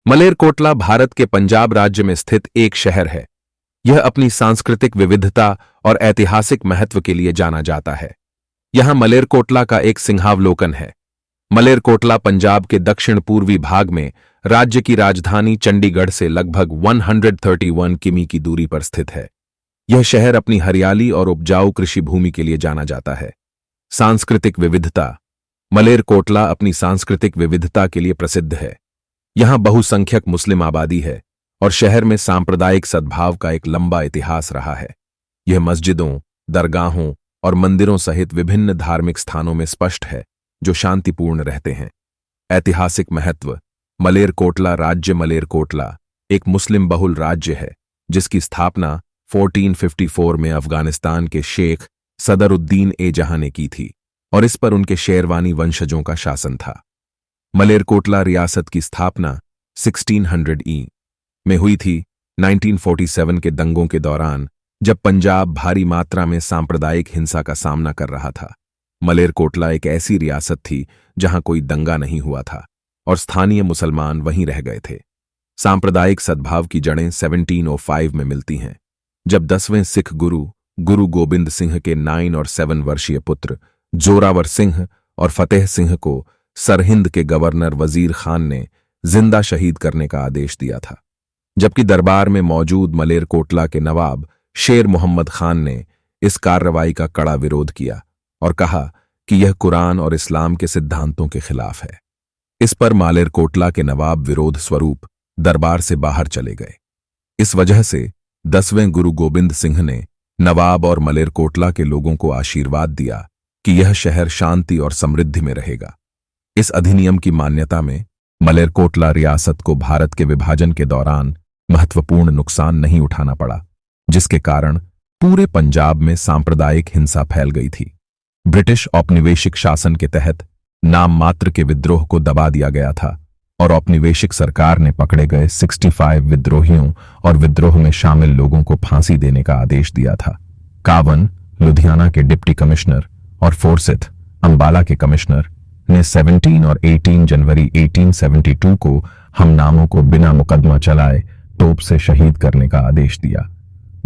मलेरकोटला भारत के पंजाब राज्य में स्थित एक शहर है। यह अपनी सांस्कृतिक विविधता और ऐतिहासिक महत्व के लिए जाना जाता है। यहां मलेरकोटला का एक सिंहावलोकन है। मलेरकोटला पंजाब के दक्षिण पूर्वी भाग में राज्य की राजधानी चंडीगढ़ से लगभग 131 किमी की दूरी पर स्थित है। यह शहर अपनी हरियाली और उपजाऊ कृषि भूमि के लिए जाना जाता है। सांस्कृतिक विविधता। मलेरकोटला अपनी सांस्कृतिक विविधता के लिए प्रसिद्ध है। यहां बहुसंख्यक मुस्लिम आबादी है और शहर में सांप्रदायिक सद्भाव का एक लंबा इतिहास रहा है। यह मस्जिदों, दरगाहों और मंदिरों सहित विभिन्न धार्मिक स्थानों में स्पष्ट है, जो शांतिपूर्ण रहते हैं। ऐतिहासिक महत्व। मलेरकोटला राज्य मलेरकोटला एक मुस्लिम बहुल राज्य है, जिसकी स्थापना 1454 में अफगानिस्तान के शेख सदरुद्दीन ए जहां ने की थी और इस पर उनके शेरवानी वंशजों का शासन था। मलेरकोटला रियासत की स्थापना 1600 में हुई थी। 1947 के दंगों के दौरान जब पंजाब भारी मात्रा में सांप्रदायिक हिंसा का सामना कर रहा था, मलेरकोटला एक ऐसी रियासत थी जहां कोई दंगा नहीं हुआ था और स्थानीय मुसलमान वहीं रह गए थे। सांप्रदायिक सद्भाव की जड़ें 1705 में मिलती हैं, जब 10वें सिख गुरु गोबिंद सिंह के 9 और 7 वर्षीय पुत्र जोरावर सिंह और फतेह सिंह को सरहिंद के गवर्नर वजीर खान ने जिंदा शहीद करने का आदेश दिया था। जबकि दरबार में मौजूद मलेरकोटला के नवाब शेर मोहम्मद खान ने इस कार्रवाई का कड़ा विरोध किया और कहा कि यह कुरान और इस्लाम के सिद्धांतों के खिलाफ है। इस पर मलेरकोटला के नवाब विरोध स्वरूप दरबार से बाहर चले गए। इस वजह से 10वें गुरु गोबिंद सिंह ने नवाब और मलेरकोटला के लोगों को आशीर्वाद दिया कि यह शहर शांति और समृद्धि में रहेगा। इस अधिनियम की मान्यता में मलेरकोटला रियासत को भारत के विभाजन के दौरान महत्वपूर्ण नुकसान नहीं उठाना पड़ा, जिसके कारण पूरे पंजाब में सांप्रदायिक हिंसा फैल गई थी। ब्रिटिश औपनिवेशिक शासन के तहत नाम मात्र के विद्रोह को दबा दिया गया था और औपनिवेशिक सरकार ने पकड़े गए 65 विद्रोहियों और विद्रोह में शामिल लोगों को फांसी देने का आदेश दिया था। कावन, लुधियाना के डिप्टी कमिश्नर और फोर्सिथ, अंबाला के कमिश्नर ने 17 और 18 जनवरी 1872 को हमनामों को बिना मुकदमा चलाए तोप से शहीद करने का आदेश दिया।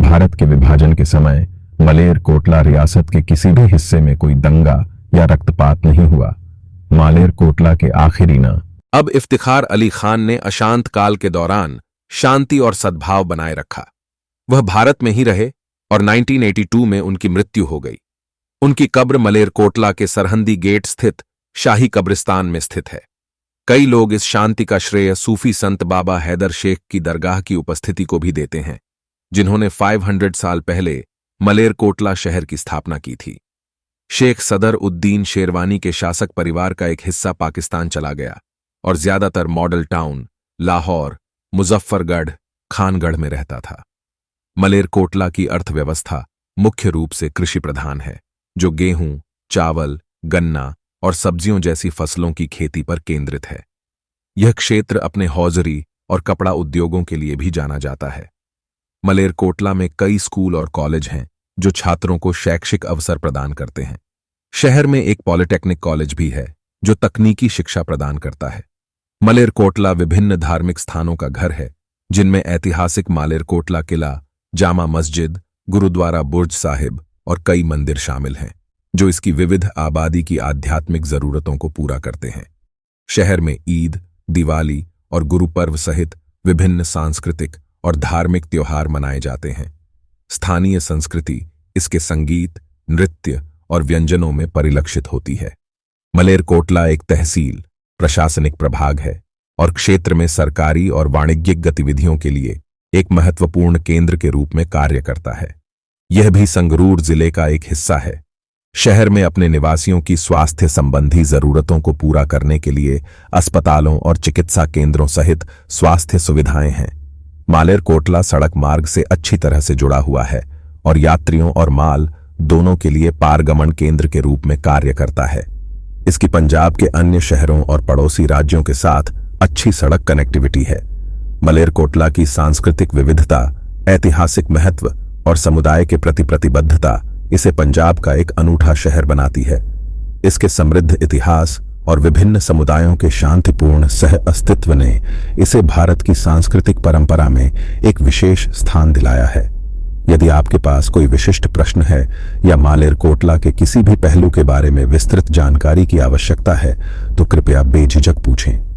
भारत के विभाजन के समय मलेरकोटला रियासत के किसी भी हिस्से में कोई दंगा या रक्तपात नहीं हुआ। मलेरकोटला के आखिरी न अब इफ्तिखार अली खान ने अशांत काल के दौरान शांति और सद्भाव बनाए रखा। वह भारत में ही रहे और 1982 में उनकी मृत्यु हो गई। उनकी कब्र मलेरकोटला के सरहंदी गेट स्थित शाही कब्रिस्तान में स्थित है। कई लोग इस शांति का श्रेय सूफी संत बाबा हैदर शेख की दरगाह की उपस्थिति को भी देते हैं, जिन्होंने 500 साल पहले मलेरकोटला शहर की स्थापना की थी। शेख सदर उद्दीन शेरवानी के शासक परिवार का एक हिस्सा पाकिस्तान चला गया और ज्यादातर मॉडल टाउन लाहौर, मुजफ्फरगढ़, खानगढ़ में रहता था। मलेरकोटला की अर्थव्यवस्था मुख्य रूप से कृषि प्रधान है, जो गेहूं, चावल, गन्ना और सब्जियों जैसी फसलों की खेती पर केंद्रित है। यह क्षेत्र अपने हौजरी और कपड़ा उद्योगों के लिए भी जाना जाता है। मलेरकोटला में कई स्कूल और कॉलेज हैं, जो छात्रों को शैक्षिक अवसर प्रदान करते हैं। शहर में एक पॉलिटेक्निक कॉलेज भी है, जो तकनीकी शिक्षा प्रदान करता है। मलेरकोटला विभिन्न धार्मिक स्थानों का घर है, जिनमें ऐतिहासिक मलेरकोटला किला, जामा मस्जिद, गुरुद्वारा बुर्ज साहिब और कई मंदिर शामिल हैं, जो इसकी विविध आबादी की आध्यात्मिक जरूरतों को पूरा करते हैं। शहर में ईद, दिवाली और गुरु पर्व सहित विभिन्न सांस्कृतिक और धार्मिक त्योहार मनाए जाते हैं। स्थानीय संस्कृति इसके संगीत, नृत्य और व्यंजनों में परिलक्षित होती है। मलेरकोटला एक तहसील, प्रशासनिक प्रभाग है और क्षेत्र में सरकारी और वाणिज्यिक गतिविधियों के लिए एक महत्वपूर्ण केंद्र के रूप में कार्य करता है। यह भी संगरूर जिले का एक हिस्सा है। शहर में अपने निवासियों की स्वास्थ्य संबंधी जरूरतों को पूरा करने के लिए अस्पतालों और चिकित्सा केंद्रों सहित स्वास्थ्य सुविधाएं हैं। मलेरकोटला सड़क मार्ग से अच्छी तरह से जुड़ा हुआ है और यात्रियों और माल दोनों के लिए पारगमन केंद्र के रूप में कार्य करता है। इसकी पंजाब के अन्य शहरों और पड़ोसी राज्यों के साथ अच्छी सड़क कनेक्टिविटी है। मलेरकोटला की सांस्कृतिक विविधता, ऐतिहासिक महत्व और समुदाय के प्रति प्रतिबद्धता इसे पंजाब का एक अनूठा शहर बनाती है। इसके समृद्ध इतिहास और विभिन्न समुदायों के शांतिपूर्ण सह अस्तित्व ने इसे भारत की सांस्कृतिक परंपरा में एक विशेष स्थान दिलाया है। यदि आपके पास कोई विशिष्ट प्रश्न है या मालेरकोटला के किसी भी पहलू के बारे में विस्तृत जानकारी की आवश्यकता है तो कृपया बेझिझक पूछें।